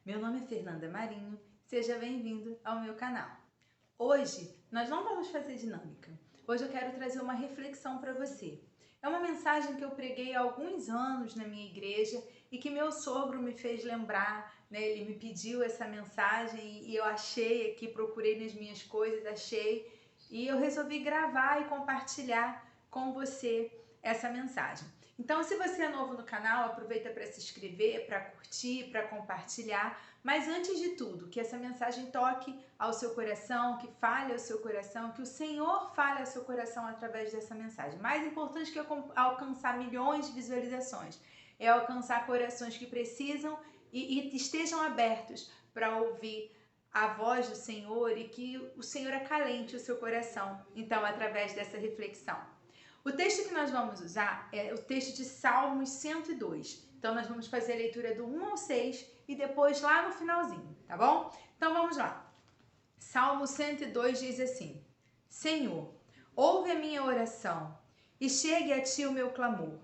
Meu nome é Fernanda Marinho, seja bem-vindo ao meu canal. Hoje nós não vamos fazer dinâmica, hoje eu quero trazer uma reflexão para você. É uma mensagem que eu preguei há alguns anos na minha igreja e que meu sogro me fez lembrar, né? Ele me pediu essa mensagem e eu achei aqui, procurei nas minhas coisas, achei e eu resolvi gravar e compartilhar com você essa mensagem. Então, se você é novo no canal, aproveita para se inscrever, para curtir, para compartilhar. Mas antes de tudo, que essa mensagem toque ao seu coração, que fale ao seu coração, que o Senhor fale ao seu coração através dessa mensagem. Mais importante que alcançar milhões de visualizações é alcançar corações que precisam e estejam abertos para ouvir a voz do Senhor e que o Senhor acalente o seu coração. Então, através dessa reflexão. O texto que nós vamos usar é o texto de Salmos 102. Então, nós vamos fazer a leitura do 1 ao 6 e depois lá no finalzinho, tá bom? Então, vamos lá. Salmo 102 diz assim: Senhor, ouve a minha oração e chegue a ti o meu clamor.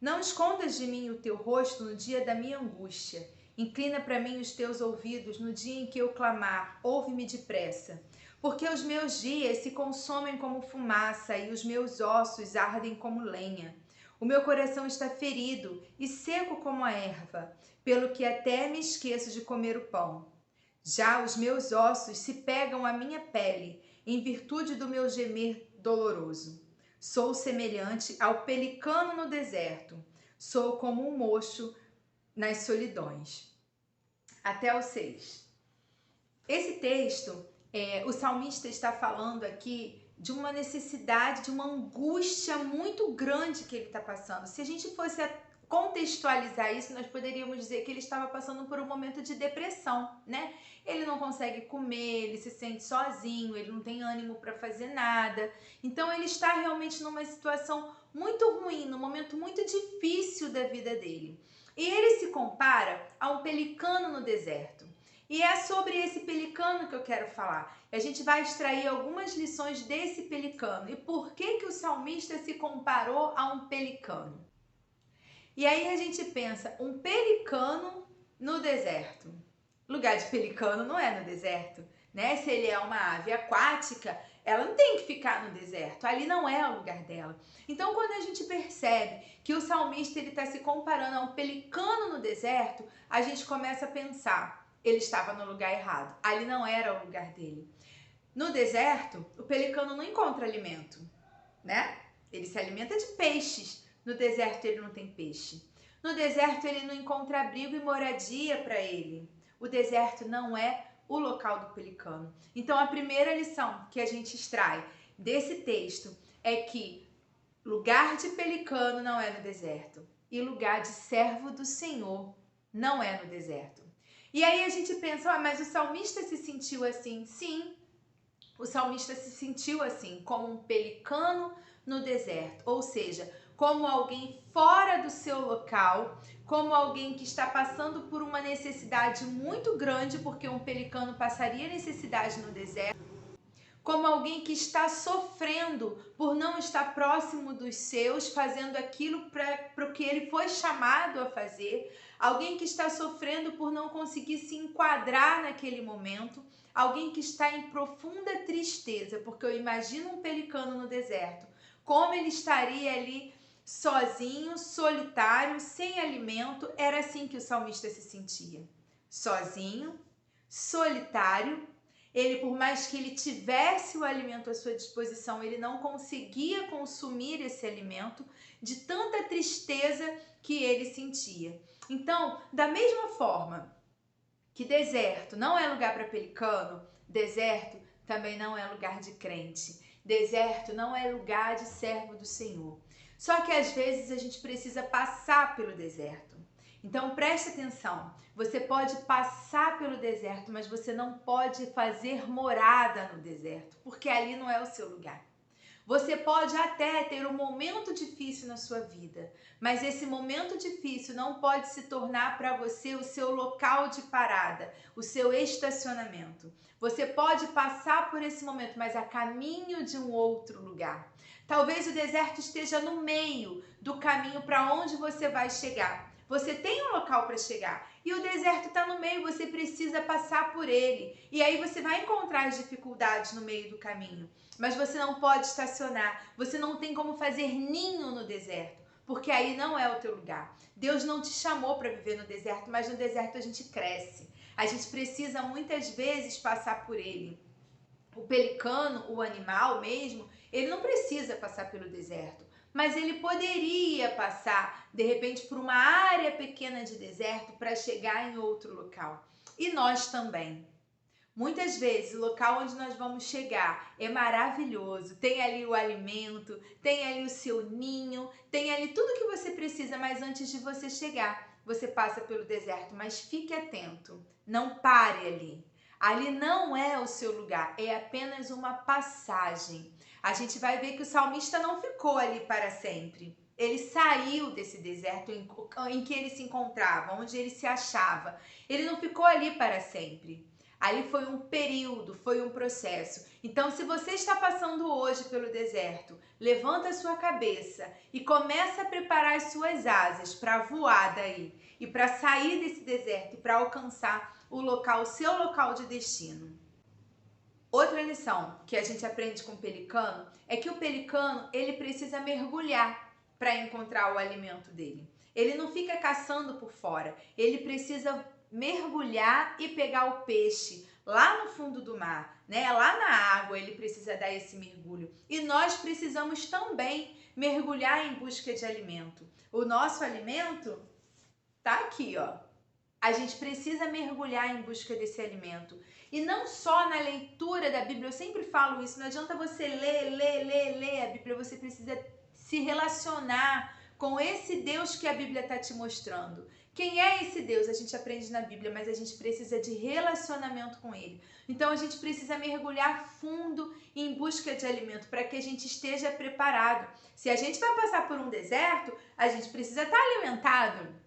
Não escondas de mim o teu rosto no dia da minha angústia. Inclina para mim os teus ouvidos no dia em que eu clamar. Ouve-me depressa. Porque os meus dias se consomem como fumaça e os meus ossos ardem como lenha. O meu coração está ferido e seco como a erva, pelo que até me esqueço de comer o pão. Já os meus ossos se pegam à minha pele, em virtude do meu gemer doloroso. Sou semelhante ao pelicano no deserto, sou como um mocho nas solidões. Até o 6. Esse texto, o salmista está falando aqui de uma necessidade, de uma angústia muito grande que ele está passando. Se a gente fosse contextualizar isso, nós poderíamos dizer que ele estava passando por um momento de depressão, né? Ele não consegue comer, ele se sente sozinho, ele não tem ânimo para fazer nada. Então ele está realmente numa situação muito ruim, num momento muito difícil da vida dele. E ele se compara a um pelicano no deserto. E é sobre esse pelicano que eu quero falar. A gente vai extrair algumas lições desse pelicano. E por que o salmista se comparou a um pelicano? E aí a gente pensa, um pelicano no deserto. Lugar de pelicano não é no deserto, né? Se ele é uma ave aquática, ela não tem que ficar no deserto. Ali não é o lugar dela. Então, quando a gente percebe que o salmista está se comparando a um pelicano no deserto, a gente começa a pensar, ele estava no lugar errado. Ali não era o lugar dele. No deserto, o pelicano não encontra alimento, né? Ele se alimenta de peixes. No deserto ele não tem peixe. No deserto ele não encontra abrigo e moradia para ele. O deserto não é o local do pelicano. Então a primeira lição que a gente extrai desse texto é que lugar de pelicano não é no deserto e lugar de servo do Senhor não é no deserto. E aí a gente pensa, mas o salmista se sentiu assim? Sim, o salmista se sentiu assim, como um pelicano no deserto, ou seja, como alguém fora do seu local, como alguém que está passando por uma necessidade muito grande, porque um pelicano passaria necessidade no deserto, como alguém que está sofrendo por não estar próximo dos seus, fazendo aquilo para o que ele foi chamado a fazer, alguém que está sofrendo por não conseguir se enquadrar naquele momento, alguém que está em profunda tristeza, porque eu imagino um pelicano no deserto, como ele estaria ali sozinho, solitário, sem alimento. Era assim que o salmista se sentia, sozinho, solitário. Ele, por mais que ele tivesse o alimento à sua disposição, ele não conseguia consumir esse alimento de tanta tristeza que ele sentia. Então, da mesma forma que deserto não é lugar para pelicano, deserto também não é lugar de crente. Deserto não é lugar de servo do Senhor. Só que às vezes a gente precisa passar pelo deserto. Então preste atenção, você pode passar pelo deserto, mas você não pode fazer morada no deserto, porque ali não é o seu lugar. Você pode até ter um momento difícil na sua vida, mas esse momento difícil não pode se tornar para você o seu local de parada, o seu estacionamento. Você pode passar por esse momento, mas a caminho de um outro lugar. Talvez o deserto esteja no meio do caminho para onde você vai chegar. Você tem um local para chegar. e o deserto está no meio, você precisa passar por ele. E aí você vai encontrar as dificuldades no meio do caminho, mas você não pode estacionar, você não tem como fazer ninho no deserto, porque aí não é o teu lugar. Deus não te chamou para viver no deserto, mas no deserto a gente cresce. A gente precisa muitas vezes passar por ele. O pelicano, o animal mesmo, ele não precisa passar pelo deserto, mas ele poderia passar, de repente, por uma área pequena de deserto para chegar em outro local. E nós também. Muitas vezes o local onde nós vamos chegar é maravilhoso, tem ali o alimento, tem ali o seu ninho, tem ali tudo que você precisa, mas antes de você chegar, você passa pelo deserto. Mas fique atento, não pare ali. Ali não é o seu lugar, é apenas uma passagem. A gente vai ver que o salmista não ficou ali para sempre. Ele saiu desse deserto em que ele se encontrava, onde ele se achava. Ele não ficou ali para sempre. Ali foi um período, foi um processo. Então, se você está passando hoje pelo deserto, levanta a sua cabeça e começa a preparar as suas asas para voar daí e para sair desse deserto e para alcançar o seu local de destino. Outra lição que a gente aprende com o pelicano é que o pelicano, ele precisa mergulhar para encontrar o alimento dele. Ele não fica caçando por fora, ele precisa mergulhar e pegar o peixe lá no fundo do mar, né? Lá na água ele precisa dar esse mergulho. E nós precisamos também mergulhar em busca de alimento. O nosso alimento tá aqui, ó. A gente precisa mergulhar em busca desse alimento. E não só na leitura da Bíblia, eu sempre falo isso, não adianta você ler a Bíblia, você precisa se relacionar com esse Deus que a Bíblia está te mostrando. Quem é esse Deus? A gente aprende na Bíblia, mas a gente precisa de relacionamento com Ele. Então a gente precisa mergulhar fundo em busca de alimento para que a gente esteja preparado. Se a gente vai passar por um deserto, a gente precisa estar alimentado.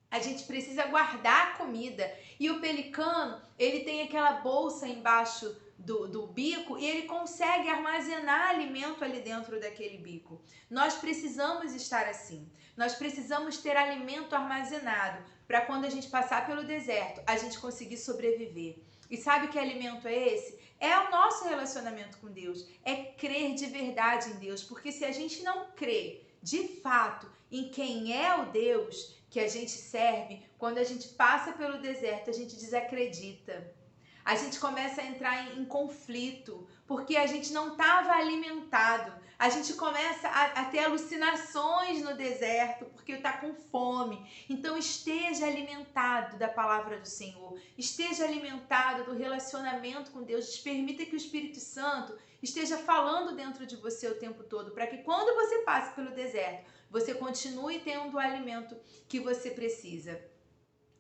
A gente precisa guardar a comida. E o pelicano, ele tem aquela bolsa embaixo do bico e ele consegue armazenar alimento ali dentro daquele bico. Nós precisamos estar assim. Nós precisamos ter alimento armazenado para quando a gente passar pelo deserto, a gente conseguir sobreviver. E sabe que alimento é esse? É o nosso relacionamento com Deus. É crer de verdade em Deus. Porque se a gente não crê de fato em quem é o Deus que a gente serve, quando a gente passa pelo deserto, a gente desacredita. A gente começa a entrar em conflito, porque a gente não estava alimentado. A gente começa a ter alucinações no deserto, porque está com fome. Então esteja alimentado da palavra do Senhor. Esteja alimentado do relacionamento com Deus. Permita que o Espírito Santo esteja falando dentro de você o tempo todo, para que quando você passe pelo deserto, você continue tendo o alimento que você precisa.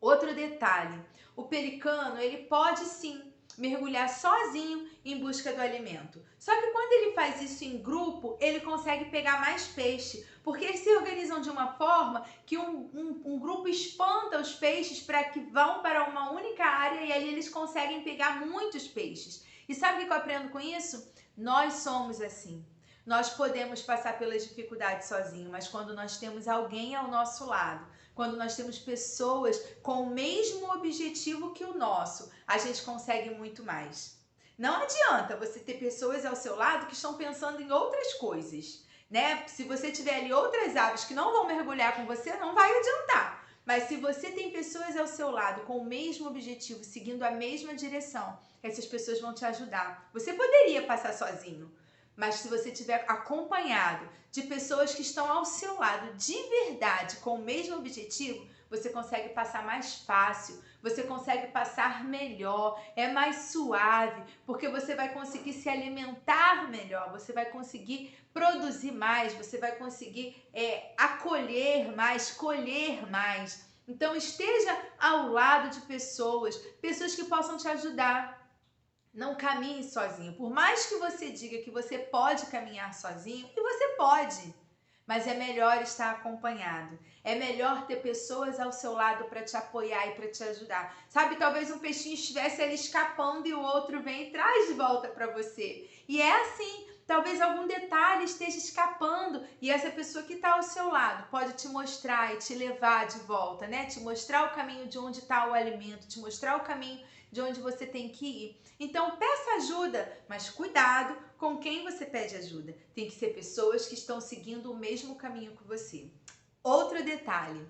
Outro detalhe, o pelicano, ele pode sim mergulhar sozinho em busca do alimento. Só que quando ele faz isso em grupo, ele consegue pegar mais peixe, porque eles se organizam de uma forma que um grupo espanta os peixes para que vão para uma única área e ali eles conseguem pegar muitos peixes. E sabe o que eu aprendo com isso? Nós somos assim. Nós podemos passar pelas dificuldades sozinhos, mas quando nós temos alguém ao nosso lado, quando nós temos pessoas com o mesmo objetivo que o nosso, a gente consegue muito mais. Não adianta você ter pessoas ao seu lado que estão pensando em outras coisas, né? Se você tiver ali outras aves que não vão mergulhar com você, não vai adiantar. Mas se você tem pessoas ao seu lado com o mesmo objetivo, seguindo a mesma direção, essas pessoas vão te ajudar. Você poderia passar sozinho, mas se você estiver acompanhado de pessoas que estão ao seu lado de verdade, com o mesmo objetivo, você consegue passar mais fácil, você consegue passar melhor, é mais suave, porque você vai conseguir se alimentar melhor, você vai conseguir produzir mais, você vai conseguir acolher mais, colher mais. Então esteja ao lado de pessoas que possam te ajudar. Não caminhe sozinho. Por mais que você diga que você pode caminhar sozinho, e você pode, mas é melhor estar acompanhado. É melhor ter pessoas ao seu lado para te apoiar e para te ajudar. Sabe, talvez um peixinho estivesse ali escapando e o outro vem e traz de volta para você. E é assim, talvez algum detalhe esteja escapando e essa pessoa que está ao seu lado pode te mostrar e te levar de volta, né? Te mostrar o caminho de onde está o alimento, te mostrar o caminho de onde você tem que ir. Então peça ajuda, mas cuidado com quem você pede ajuda. Tem que ser pessoas que estão seguindo o mesmo caminho que você. Outro detalhe,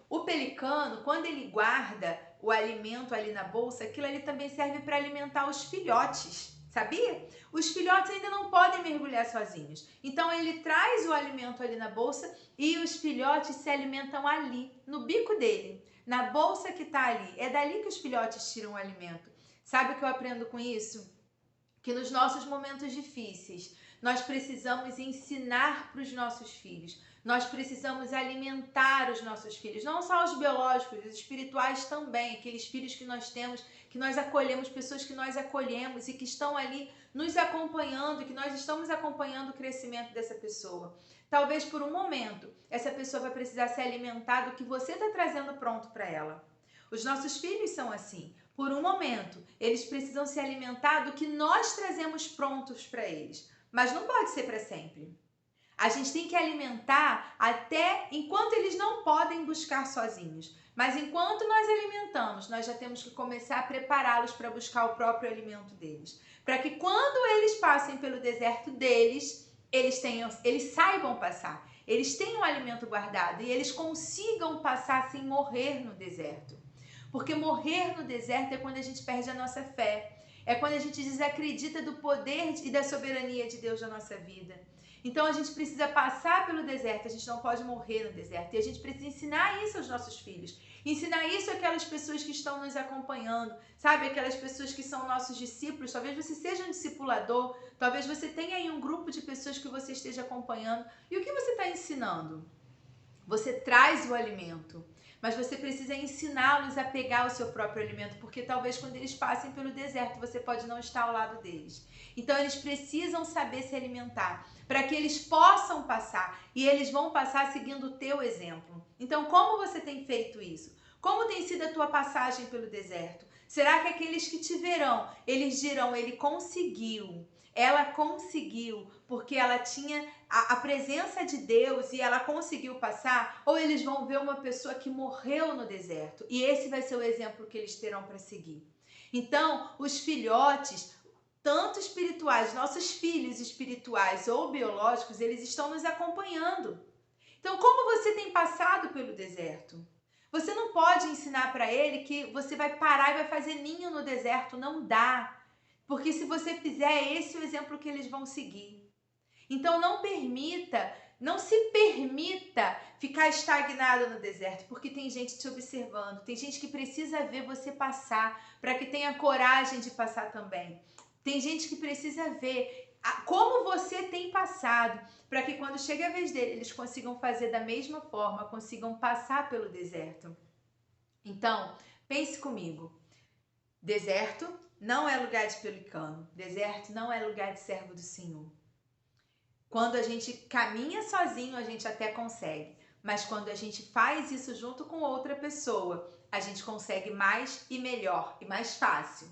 o pelicano, quando ele guarda o alimento ali na bolsa, aquilo ali também serve para alimentar os filhotes, sabia? Os filhotes ainda não podem mergulhar sozinhos. Então ele traz o alimento ali na bolsa e os filhotes se alimentam ali, no bico dele, na bolsa que está ali. É dali que os filhotes tiram o alimento. Sabe o que eu aprendo com isso? Que nos nossos momentos difíceis, nós precisamos ensinar para os nossos filhos. Nós precisamos alimentar os nossos filhos, não só os biológicos, os espirituais também, aqueles filhos que nós temos, que nós acolhemos, pessoas que nós acolhemos e que estão ali nos acompanhando, que nós estamos acompanhando o crescimento dessa pessoa. Talvez por um momento, essa pessoa vai precisar ser alimentada do que você está trazendo pronto para ela. Os nossos filhos são assim. Por um momento, eles precisam se alimentar do que nós trazemos prontos para eles. Mas não pode ser para sempre. A gente tem que alimentar até enquanto eles não podem buscar sozinhos. Mas enquanto nós alimentamos, nós já temos que começar a prepará-los para buscar o próprio alimento deles. Para que quando eles passem pelo deserto deles, eles saibam passar. Eles tenham o alimento guardado e eles consigam passar sem morrer no deserto. Porque morrer no deserto é quando a gente perde a nossa fé. É quando a gente desacredita do poder e da soberania de Deus na nossa vida. Então a gente precisa passar pelo deserto, a gente não pode morrer no deserto. E a gente precisa ensinar isso aos nossos filhos. Ensinar isso àquelas pessoas que estão nos acompanhando, sabe? Aquelas pessoas que são nossos discípulos. Talvez você seja um discipulador, talvez você tenha aí um grupo de pessoas que você esteja acompanhando. E o que você está ensinando? Você traz o alimento, mas você precisa ensiná-los a pegar o seu próprio alimento, porque talvez quando eles passem pelo deserto, você pode não estar ao lado deles. Então eles precisam saber se alimentar, para que eles possam passar, e eles vão passar seguindo o teu exemplo. Então como você tem feito isso? Como tem sido a tua passagem pelo deserto? Será que aqueles que te verão, eles dirão, ele conseguiu? Ela conseguiu, porque ela tinha a presença de Deus e ela conseguiu passar? Ou eles vão ver uma pessoa que morreu no deserto e esse vai ser o exemplo que eles terão para seguir? Então, os filhotes, tanto espirituais, nossos filhos espirituais ou biológicos, eles estão nos acompanhando. Então, como você tem passado pelo deserto? Você não pode ensinar para ele que você vai parar e vai fazer ninho no deserto, não dá. Porque se você fizer, esse é o exemplo que eles vão seguir. Então não se permita ficar estagnado no deserto, porque tem gente te observando, tem gente que precisa ver você passar, para que tenha coragem de passar também. Tem gente que precisa ver como você tem passado, para que quando chega a vez dele, eles consigam fazer da mesma forma, consigam passar pelo deserto. Então, pense comigo. Deserto não é lugar de pelicano. Deserto não é lugar de servo do Senhor. Quando a gente caminha sozinho, a gente até consegue. Mas quando a gente faz isso junto com outra pessoa, a gente consegue mais e melhor e mais fácil.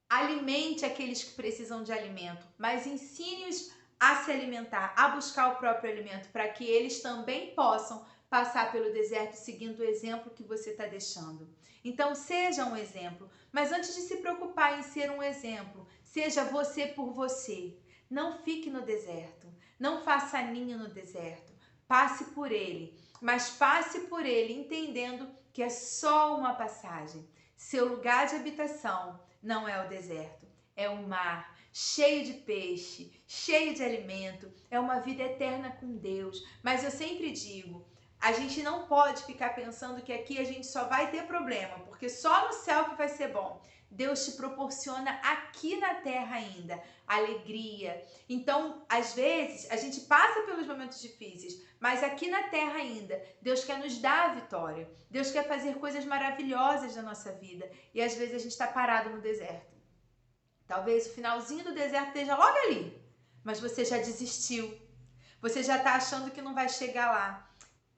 Alimente aqueles que precisam de alimento, mas ensine-os a se alimentar, a buscar o próprio alimento, para que eles também possam passar pelo deserto seguindo o exemplo que você está deixando. Então, seja um exemplo, mas antes de se preocupar em ser um exemplo, seja você por você. Não fique no deserto, não faça ninho no deserto, passe por ele, mas passe por ele entendendo que é só uma passagem. Seu lugar de habitação não é o deserto, é o mar, cheio de peixe, cheio de alimento, é uma vida eterna com Deus. Mas eu sempre digo, a gente não pode ficar pensando que aqui a gente só vai ter problema, porque só no céu que vai ser bom. Deus te proporciona aqui na terra ainda alegria. Então, às vezes, a gente passa pelos momentos difíceis, mas aqui na terra ainda, Deus quer nos dar a vitória. Deus quer fazer coisas maravilhosas na nossa vida. E às vezes a gente está parado no deserto. Talvez o finalzinho do deserto esteja logo ali, mas você já desistiu. Você já está achando que não vai chegar lá.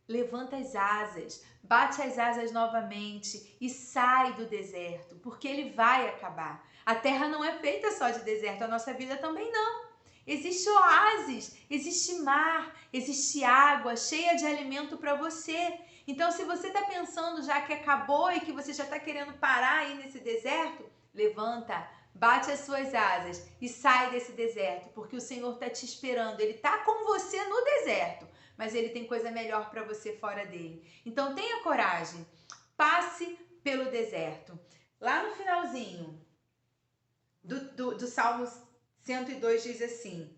Levanta as asas, bate as asas novamente e sai do deserto, porque ele vai acabar. A terra não é feita só de deserto, a nossa vida também não. Existe oásis, existe mar, existe água cheia de alimento para você. Então, se você está pensando já que acabou e que você já está querendo parar aí nesse deserto, levanta, bate as suas asas e sai desse deserto, porque o Senhor está te esperando. Ele está com você no deserto, mas Ele tem coisa melhor para você fora dele. Então, tenha coragem, passe pelo deserto. Lá no finalzinho do Salmo 102 diz assim: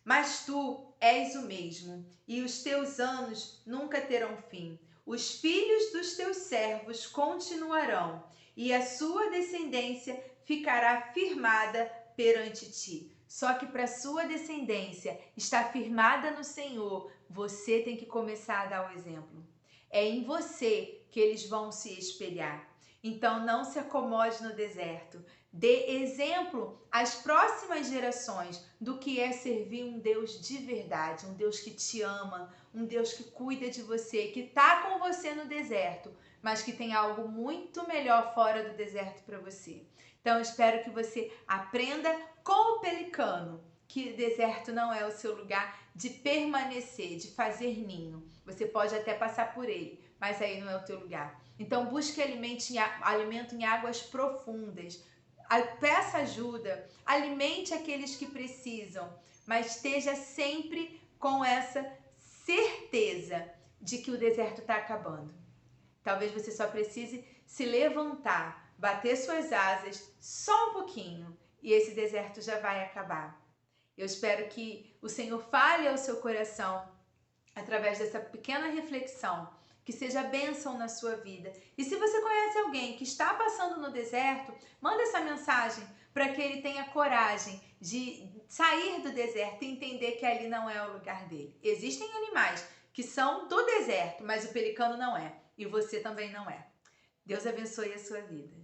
mas tu és o mesmo, e os teus anos nunca terão fim. Os filhos dos teus servos continuarão, e a sua descendência ficará firmada perante ti. Só que para sua descendência estar firmada no Senhor, você tem que começar a dar o exemplo. É em você que eles vão se espelhar. Então não se acomode no deserto. Dê exemplo às próximas gerações do que é servir um Deus de verdade, um Deus que te ama, um Deus que cuida de você, que está com você no deserto, mas que tem algo muito melhor fora do deserto para você. Então, eu espero que você aprenda com o pelicano que o deserto não é o seu lugar de permanecer, de fazer ninho. Você pode até passar por ele, mas aí não é o teu lugar. Então, busque alimento em águas profundas. Peça ajuda, alimente aqueles que precisam, mas esteja sempre com essa certeza de que o deserto está acabando. Talvez você só precise se levantar, bater suas asas só um pouquinho e esse deserto já vai acabar. Eu espero que o Senhor fale ao seu coração através dessa pequena reflexão, que seja bênção na sua vida. E se você conhece alguém que está passando no deserto, manda essa mensagem para que ele tenha coragem de sair do deserto e entender que ali não é o lugar dele. Existem animais que são do deserto, mas o pelicano não é. E você também não é. Deus abençoe a sua vida.